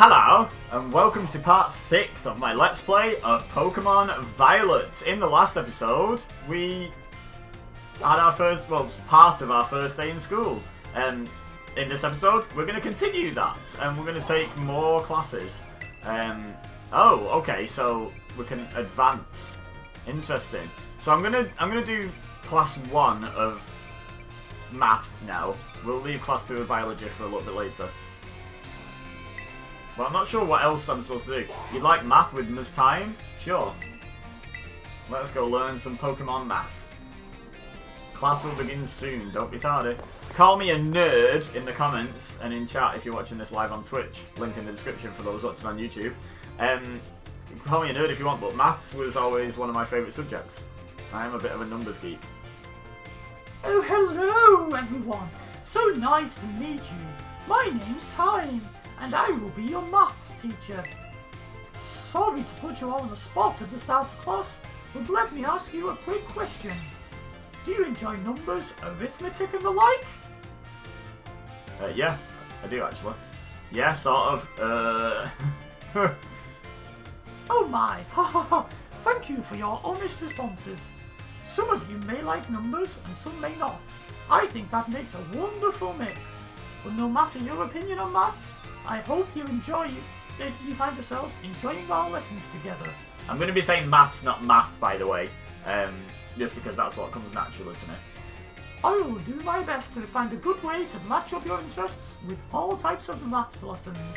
Hello, and welcome to part 6 of my Let's Play of Pokemon Violet. In the last episode, we had our first, part of our first day in school. In this episode, we're going to continue that, and we're going to take more classes. Okay, so we can advance. Interesting. So I'm gonna do class 1 of math now. We'll leave class 2 of biology for a little bit later. But I'm not sure what else I'm supposed to do. You'd like math with Ms. Time? Sure. Let's go learn some Pokemon math. Class will begin soon, don't be tardy. Call me a nerd in the comments and in chat if you're watching this live on Twitch. Link in the description for those watching on YouTube. Call me a nerd if you want, but maths was always one of my favourite subjects. I am a bit of a numbers geek. Oh, hello, everyone. So nice to meet you. My name's Time, and I will be your maths teacher. Sorry to put you all on the spot at the start of class, but let me ask you a quick question. Do you enjoy numbers, arithmetic, and the like? Yeah, I do actually. Yeah, sort of. Oh my, ha ha ha. Thank you for your honest responses. Some of you may like numbers and some may not. I think that makes a wonderful mix. But no matter your opinion on maths, I hope you find yourselves enjoying our lessons together. I'm going to be saying maths, not math, by the way. Just because that's what comes naturally to me. I will do my best to find a good way to match up your interests with all types of maths lessons.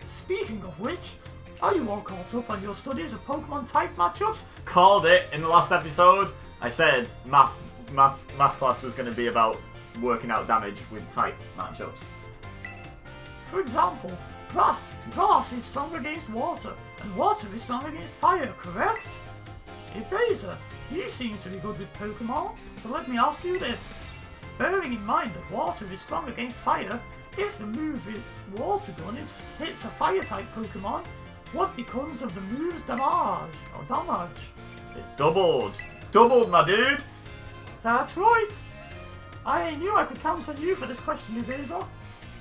Speaking of which, are you all caught up on your studies of Pokemon type matchups? Called it in the last episode. I said math class was going to be about working out damage with type matchups. For example, grass is strong against water, and water is strong against fire, correct? Ebenezer, you seem to be good with Pokemon, so let me ask you this. Bearing in mind that water is strong against fire, if the move Water Gun hits a fire-type Pokemon, what becomes of the move's damage? It's doubled. Doubled, my dude! That's right! I knew I could count on you for this question, Ebenezer.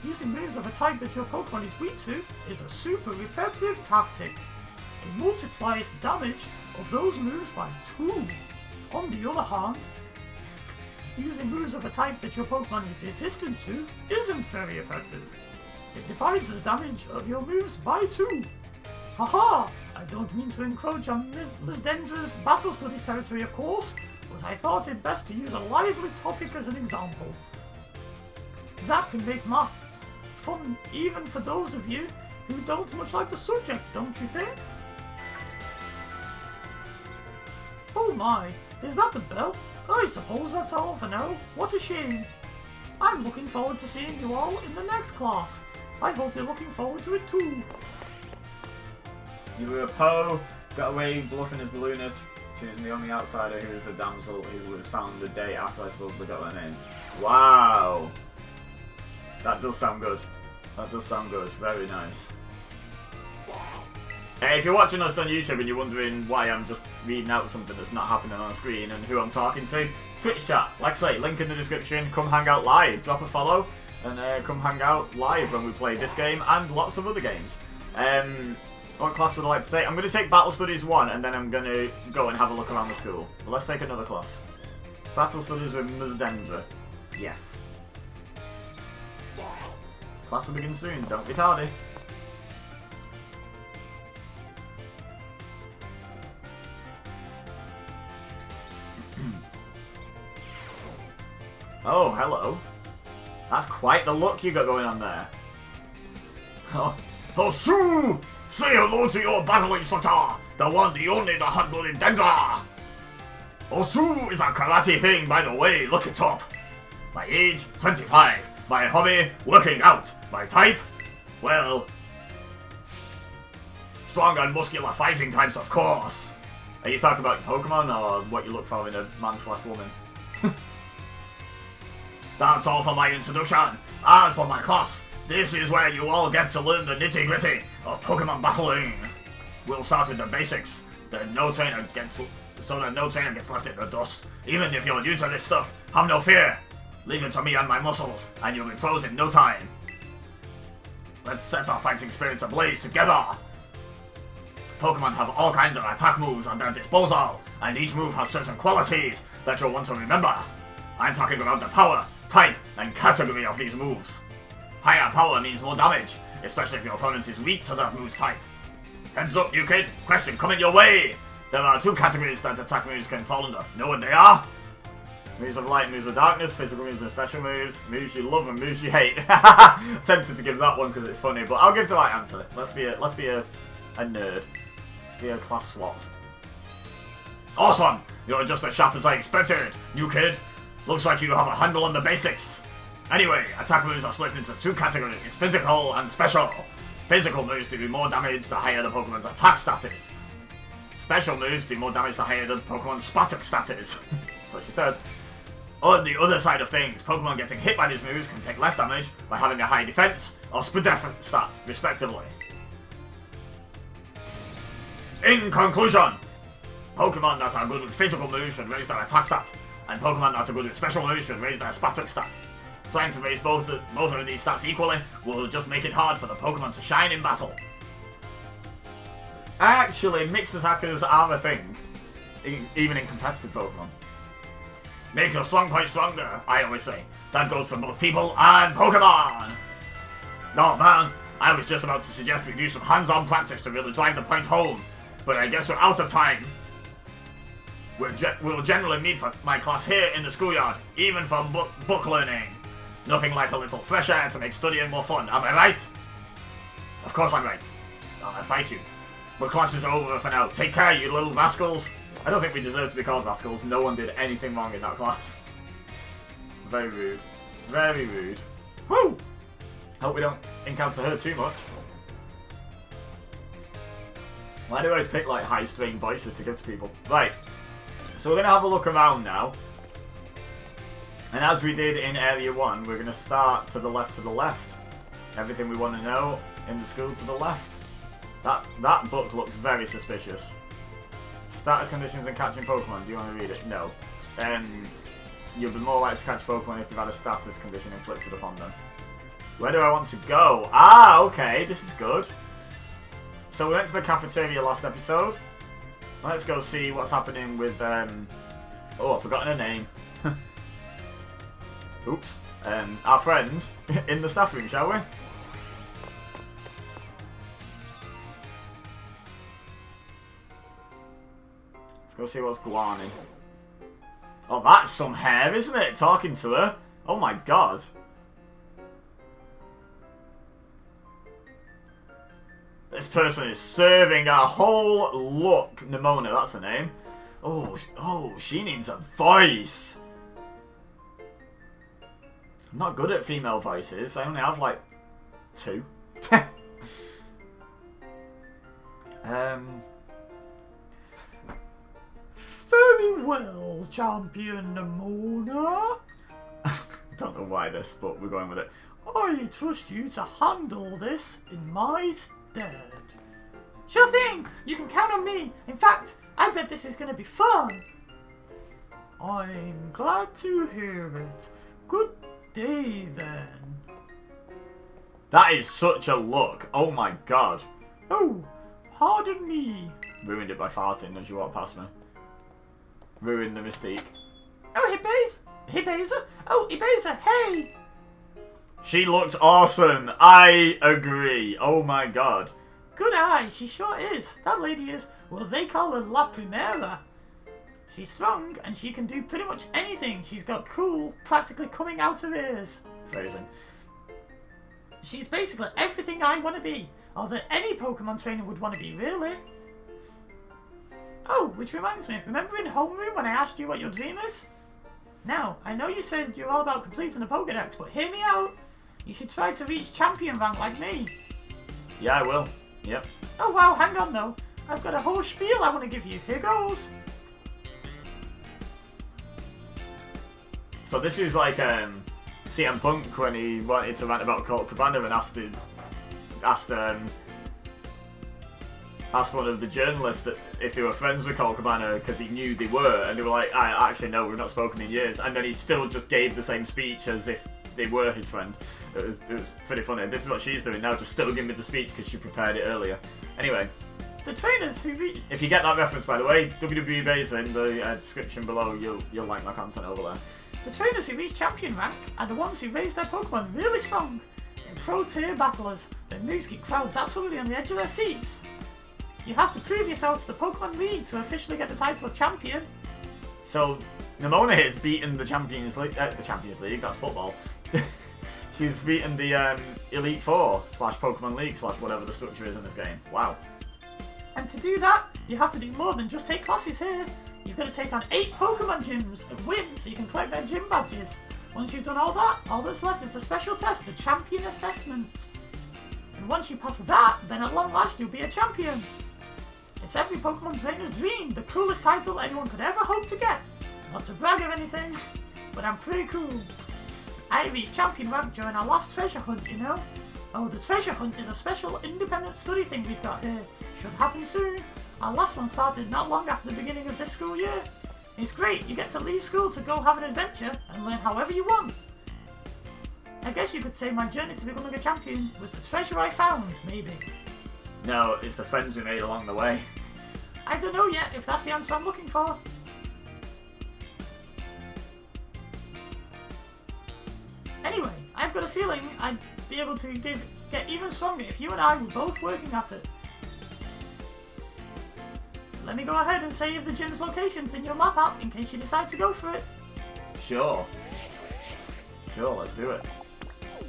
Using moves of a type that your Pokemon is weak to is a super effective tactic. It multiplies the damage of those moves by 2. On the other hand, using moves of a type that your Pokemon is resistant to isn't very effective. It divides the damage of your moves by 2. Haha! I don't mean to encroach on Ms. Dendra's battle studies territory, of course, but I thought it best to use a lively topic as an example. That can make maths fun even for those of you who don't much like the subject, don't you think? Oh my, is that the bell? I suppose that's all for now. What a shame. I'm looking forward to seeing you all in the next class. I hope you're looking forward to it too. You were a Poe, got away bluffing as balloonist, choosing the only outsider who was the damsel who was found the day after I supposedly got her name. Wow! That does sound good. That does sound good. Very nice. Hey, if you're watching us on YouTube and you're wondering why I'm just reading out something that's not happening on the screen and who I'm talking to, Twitch chat. Like I say, link in the description. Come hang out live. Drop a follow and come hang out live when we play this game and lots of other games. What class would I like to take? I'm going to take Battle Studies 1 and then I'm going to go and have a look around the school. But let's take another class. Battle Studies with Ms. Dendra. Yes. Class will begin soon. Don't be tardy. Oh, hello. That's quite the look you got going on there. Oh, Sue! Say hello to your battle instructor! The one, the only, the hot-blooded Dendra! Osu is a karate thing, by the way, look it up. My age, 25. My hobby, working out. My type, well, strong and muscular fighting types, of course. Are you talking about Pokemon or what you look for in a man/woman? That's all for my introduction. As for my class, this is where you all get to learn the nitty-gritty of Pokemon battling. We'll start with the basics, so that no trainer gets left in the dust. Even if you're new to this stuff, have no fear. Leave it to me and my muscles, and you'll be pros in no time. Let's set our fighting spirits ablaze together! Pokemon have all kinds of attack moves at their disposal, and each move has certain qualities that you'll want to remember. I'm talking about the power, type, and category of these moves. Higher power means more damage, especially if your opponent is weak to that move's type. Heads up, new kid, question coming your way! There are 2 categories that attack moves can fall under. Know what they are? Moves of light, moves of darkness, physical moves and special moves, moves you love and moves you hate. Tempted to give that one because it's funny, but I'll give the right answer. Let's be a nerd. Let's be a class SWAT. Awesome! You're just as sharp as I expected, new kid. Looks like you have a handle on the basics. Anyway, attack moves are split into 2 categories, physical and special. Physical moves do more damage the higher the Pokemon's attack status. Special moves do more damage the higher the Pokemon's Spartak status. That's what she said. On the other side of things, Pokemon getting hit by these moves can take less damage by having a high defense or Spadef stat, respectively. In conclusion, Pokemon that are good with physical moves should raise their attack stat, and Pokemon that are good with special moves should raise their Spartak stat. Trying to raise both of these stats equally will just make it hard for the Pokemon to shine in battle. Actually, mixed attackers are a thing, even in competitive Pokemon. Make your strong point stronger, I always say. That goes for both people and Pokemon! Oh man, I was just about to suggest we do some hands-on practice to really drive the point home, but I guess we're out of time. We'll generally meet for my class here in the schoolyard, even for book learning. Nothing like a little fresh air to make studying more fun, am I right? Of course I'm right. I'll fight you. But class is over for now. Take care, you little rascals. I don't think we deserve to be called rascals. No one did anything wrong in that class. Very rude. Very rude. Woo! Hope we don't encounter her too much. Why do I always pick like high strained voices to give to people? Right. So we're going to have a look around now. And as we did in Area 1, we're going to start to the left. Everything we want to know in the school to the left. That book looks very suspicious. Status conditions and catching Pokemon. Do you want to read it? No. You'll be more likely to catch Pokemon if they've had a status condition inflicted upon them. Where do I want to go? Ah, okay. This is good. So we went to the cafeteria last episode. Let's go see what's happening with, oh, I've forgotten her name. Oops. Our friend in the staff room, shall we? Let's go see what's Guanin. Oh, that's some hair, isn't it? Talking to her. Oh my god. This person is serving a whole look. Nimona, that's her name. Oh, she needs a voice. I'm not good at female voices. I only have like 2. Very well, Champion Nimona. Don't know why this, but we're going with it. I trust you to handle this in my stead. Sure thing! You can count on me! In fact, I bet this is gonna be fun! I'm glad to hear it. Good day, then. That is such a look. Oh my god. Oh, pardon me. Ruined it by farting as you walk past me. Ruined the mystique. Oh, Hibeza! Oh, Hibeza, hey! She looks awesome. I agree. Oh my god. Good eye, she sure is. That lady is, well, they call her La Primera. She's strong, and she can do pretty much anything. She's got cool practically coming out her ears. Phrasing. She's basically everything I want to be, or that any Pokemon trainer would want to be, really. Oh, which reminds me, remember in homeroom when I asked you what your dream is? Now, I know you said you're all about completing the Pokedex, but hear me out. You should try to reach champion rank like me. Yeah, I will. Yep. Oh wow, hang on though. I've got a whole spiel I want to give you. Here goes. So this is like CM Punk when he wanted to rant about Colt Cabana and asked one of the journalists that if they were friends with Colt Cabana because he knew they were, and they were like, I actually no, we've not spoken in years, and then he still just gave the same speech as if they were his friend. It was pretty funny. This is what she's doing now, just still giving me the speech because she prepared it earlier. Anyway, The trainers who reach... if you get that reference, by the way, WWE Base in the description below, you'll like my content over there. The trainers who reach champion rank are the ones who raise their Pokemon really strong. In pro-tier battlers, their moves keep crowds absolutely on the edge of their seats. You have to prove yourself to the Pokemon League to officially get the title of champion. So, Nemona has beaten the Champions League, that's football. She's beaten the Elite Four / Pokemon League / whatever the structure is in this game. Wow. And to do that, you have to do more than just take classes here. You've got to take on 8 Pokemon gyms and win so you can collect their gym badges. Once you've done all that, all that's left is a special test, the Champion Assessment. And once you pass that, then at long last you'll be a champion. It's every Pokemon trainer's dream, the coolest title anyone could ever hope to get. Not to brag or anything, but I'm pretty cool. I reached champion rank during our last treasure hunt, you know? Oh, the treasure hunt is a special independent study thing we've got here. Should happen soon. Our last one started not long after the beginning of this school year. It's great, you get to leave school to go have an adventure and learn however you want. I guess you could say my journey to becoming a champion was the treasure I found, maybe. No, it's the friends we made along the way. I don't know yet if that's the answer I'm looking for. Anyway, I've got a feeling I'd be able to get even stronger if you and I were both working at it. Let me go ahead and save the gym's locations in your map app in case you decide to go for it. Sure. Sure, let's do it.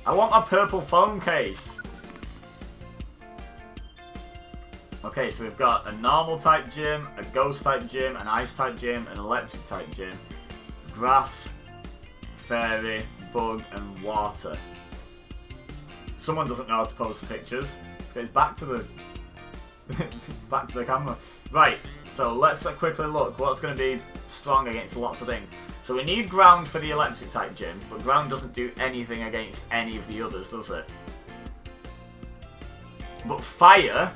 I want my purple phone case. Okay, so we've got a normal type gym, a ghost type gym, an ice type gym, an electric type gym, grass, fairy, bug, and water. Someone doesn't know how to post pictures. It's back to the back to the camera. Right, so let's quickly look what's going to be strong against lots of things. So we need ground for the electric type gym, but ground doesn't do anything against any of the others, does it? But fire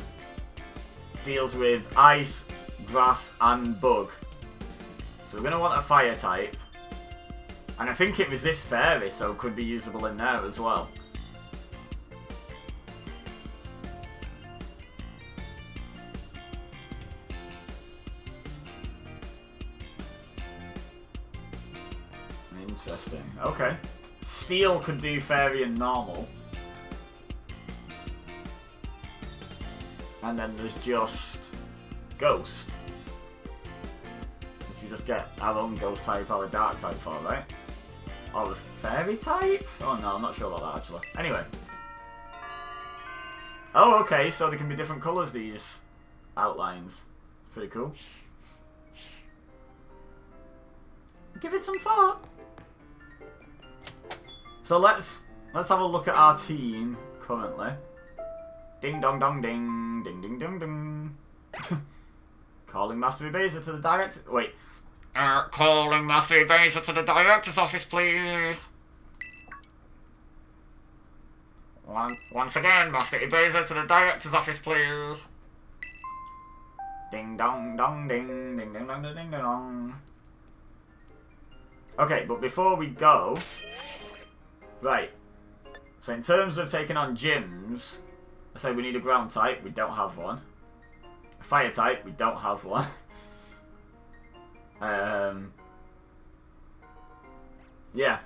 deals with ice, grass, and bug. So we're going to want a fire type. And I think it resists fairy, so it could be usable in there as well. Interesting. Okay. Steel could do fairy and normal. And then there's just ghost, which you just get our own ghost type or a dark type for, right? Or the fairy type? Oh no, I'm not sure about that actually. Anyway. Oh, okay, so they can be different colours, these outlines. It's pretty cool. Give it some thought. So let's have a look at our team currently. Ding dong dong ding, ding ding ding ding. Calling Master Ebaser to the director. Wait. Calling Master Ebaser to the director's office, please. Once again, Master Ebaser to the director's office, please. Ding dong dong ding, ding ding dong ding ding dong. Okay, but before we go, right. So in terms of taking on gyms, I say we need a ground type. We don't have one. A fire type. We don't have one. Yeah.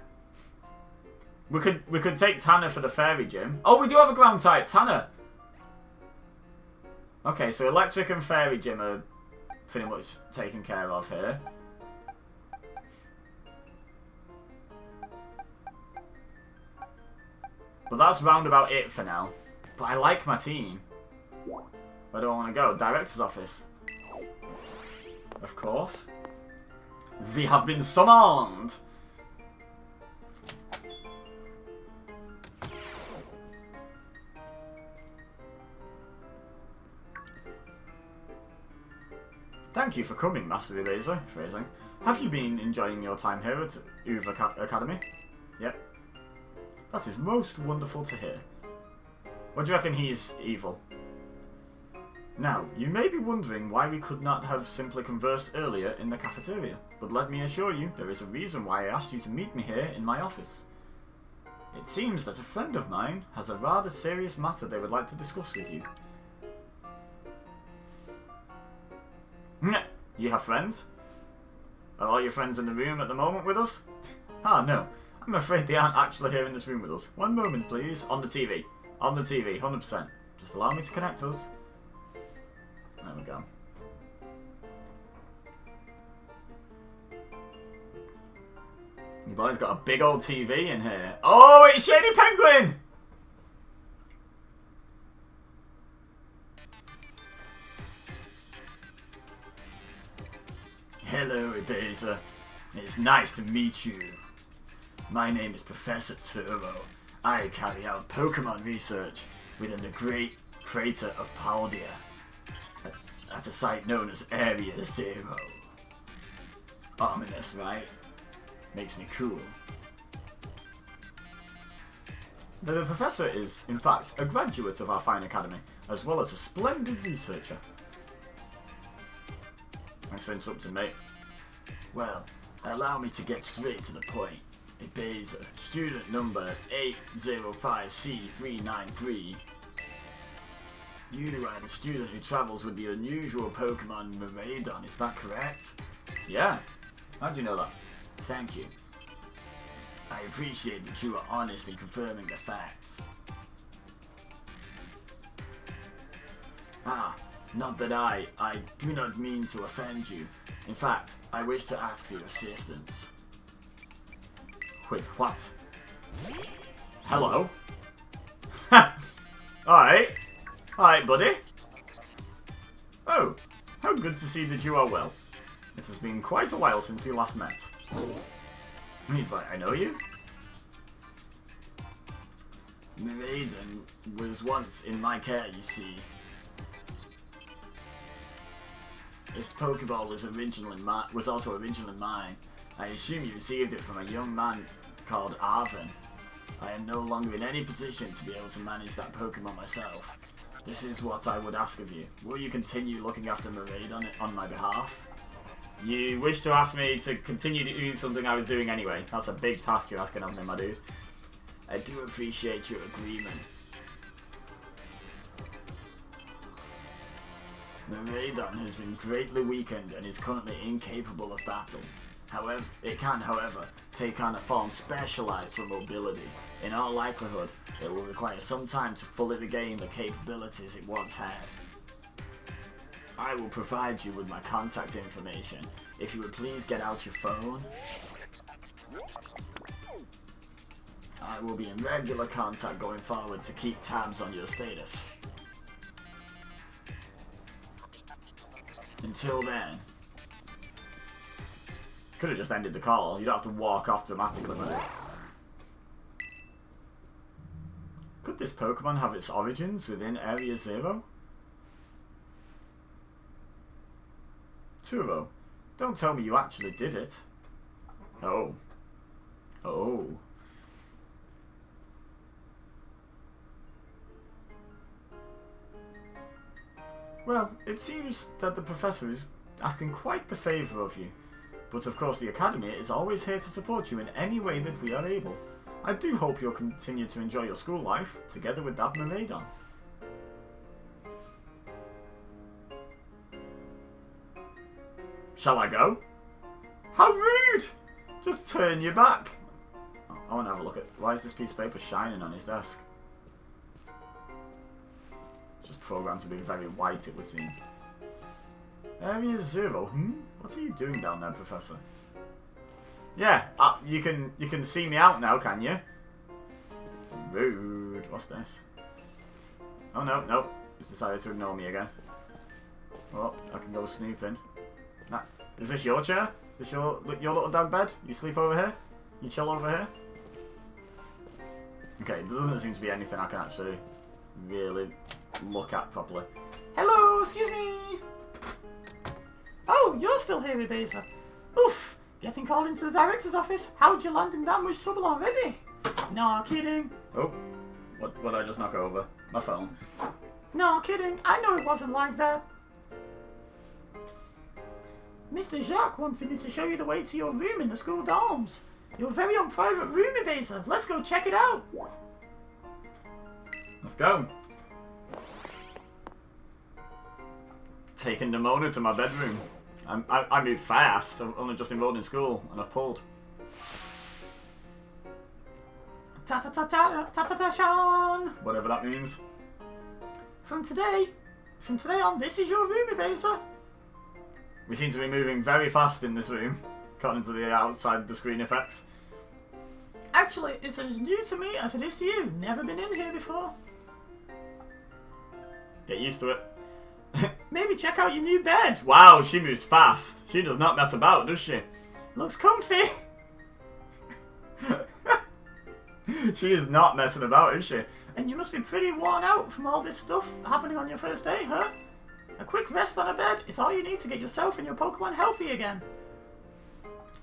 We could take Tanner for the fairy gym. Oh, we do have a ground type, Tanner. Okay, so electric and fairy gym are pretty much taken care of here. But that's round about it for now. But I like my team. Where do I want to go? Director's office. Of course. They have been summoned. Thank you for coming, Master Ebaser. Phrasing. Have you been enjoying your time here at Uva Academy? Yep. That is most wonderful to hear. What do you reckon he's evil? Now, you may be wondering why we could not have simply conversed earlier in the cafeteria, but let me assure you, there is a reason why I asked you to meet me here in my office. It seems that a friend of mine has a rather serious matter they would like to discuss with you. You have friends? Are all your friends in the room at the moment with us? Ah, no. I'm afraid they aren't actually here in this room with us. One moment, please. On the TV. On the TV, 100%. Just allow me to connect us. There we go. Your boy's got a big old TV in here. Oh, it's Shady Penguin! Hello, Ibiza. It's nice to meet you. My name is Professor Turbo. I carry out Pokemon research within the great crater of Paldea, at a site known as Area Zero. Ominous, right? Makes me cool. The professor is, in fact, a graduate of our fine academy, as well as a splendid researcher. Thanks for interrupting, mate. Well, allow me to get straight to the point. Ibiza, student number 805C393. You are the student who travels with the unusual Pokemon Miraidon, is that correct? Yeah. How do you know that? Thank you. I appreciate that you are honest in confirming the facts. Not that I do not mean to offend you. In fact, I wish to ask for your assistance. With what? Hello? Alright. Alright, buddy. Oh, how good to see that you are well. It has been quite a while since we last met. He's like, I know you? Miraidon was once in my care, you see. Its Pokeball was also originally mine. I assume you received it from a young man called Arvin. I am no longer in any position to be able to manage that Pokemon myself. This is what I would ask of you. Will you continue looking after Miraidon on my behalf? You wish to ask me to continue doing something I was doing anyway. That's a big task you're asking of me, my dude. I do appreciate your agreement. Miraidon has been greatly weakened and is currently incapable of battle. However, it can, however, take on a form specialized for mobility. In all likelihood, it will require some time to fully regain the capabilities it once had. I will provide you with my contact information. If you would please get out your phone. I will be in regular contact going forward to keep tabs on your status. Until then. Could have just ended the call. You don't have to walk off dramatically, man. Could this Pokemon have its origins within Area Zero? Turo, don't tell me you actually did it. Oh. Oh. Well, it seems that the professor is asking quite the favour of you. But of course the Academy is always here to support you in any way that we are able. I do hope you'll continue to enjoy your school life, together with that Miraidon. Shall I go? How rude! Just turn your back. Oh, I want to have a look at... Why is this piece of paper shining on his desk? It's just programmed to be very white, it would seem. Area Zero? What are you doing down there, Professor? Yeah, you can see me out now, can you? Rude. What's this? Oh, no, no. He's decided to ignore me again. Well, I can go snooping. Nah. Is this your chair? Is this your little dog bed? You sleep over here? You chill over here? Okay, there doesn't seem to be anything I can actually really look at properly. Hello, excuse me! Oh, you're still here, Ibiza. Oof, getting called into the director's office. How'd you land in that much trouble already? No, kidding. Oh, what did I just knock over? My phone. No, kidding. I know it wasn't like that. Mr. Jacques wanted me to show you the way to your room in the school dorms. Your very own private room, Ebenezer. Let's go check it out. Let's go. Taking Nimona to my bedroom. I moved fast. I've only just enrolled in school and I've pulled. Ta-ta-ta-ta-ta-ta-ta-shan. Whatever that means. From today on, this is your room, Ebenezer. We seem to be moving very fast in this room, according to the outside the screen effects. Actually, it's as new to me as it is to you. Never been in here before. Get used to it. Maybe check out your new bed. Wow, she moves fast. She does not mess about, does she? Looks comfy. She is not messing about, is she? And you must be pretty worn out from all this stuff happening on your first day, huh? A quick rest on a bed is all you need to get yourself and your Pokemon healthy again.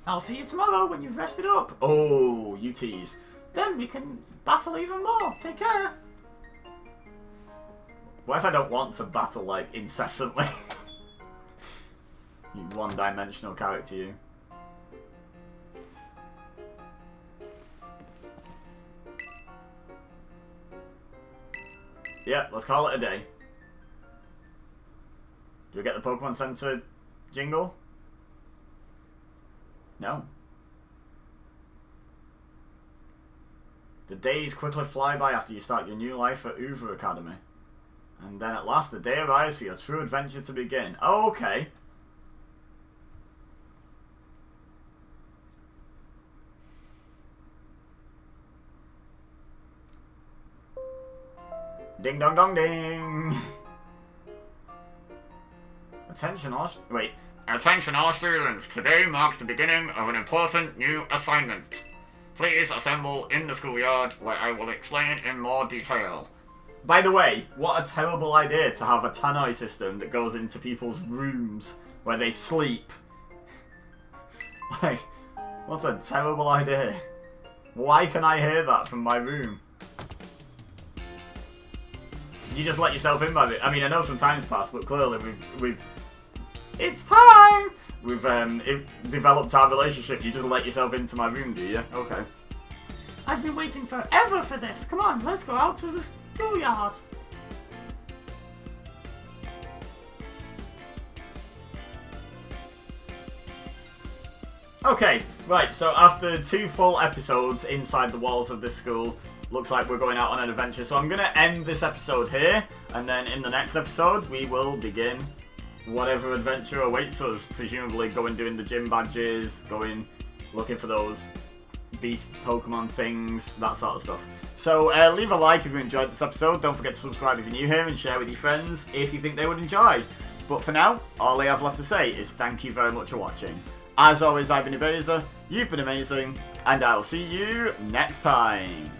I'll see you tomorrow when you've rested up. Oh, you tease. Then we can battle even more. Take care. What if I don't want to battle, like, incessantly? You one-dimensional character, you. Yeah, let's call it a day. Do we get the Pokemon Center jingle? No. The days quickly fly by after you start your new life at Uva Academy. And then at last the day arrives for your true adventure to begin. Oh, okay. Ding dong dong ding! Attention all students, today marks the beginning of an important new assignment. Please assemble in the schoolyard where I will explain in more detail. By the way, what a terrible idea to have a Tannoy system that goes into people's rooms where they sleep. Like, what a terrible idea. Why can I hear that from my room? You just let yourself in by it. I mean, I know some time's passed, but clearly we've it's time! We've developed our relationship. You just let yourself into my room, do you? Okay. I've been waiting forever for this. Come on, let's go out to the schoolyard. Okay, right, so after 2 full episodes inside the walls of this school, looks like we're going out on an adventure. So I'm going to end this episode here, and then in the next episode we will begin whatever adventure awaits us. Presumably going doing the gym badges, going looking for those beast Pokemon things, that sort of stuff. So leave a like if you enjoyed this episode. Don't forget to subscribe if you're new here, and share with your friends if you think they would enjoy. But for now, all I have left to say is thank you very much for watching. As always, I've been Ebenezer, you've been amazing, and I'll see you next time.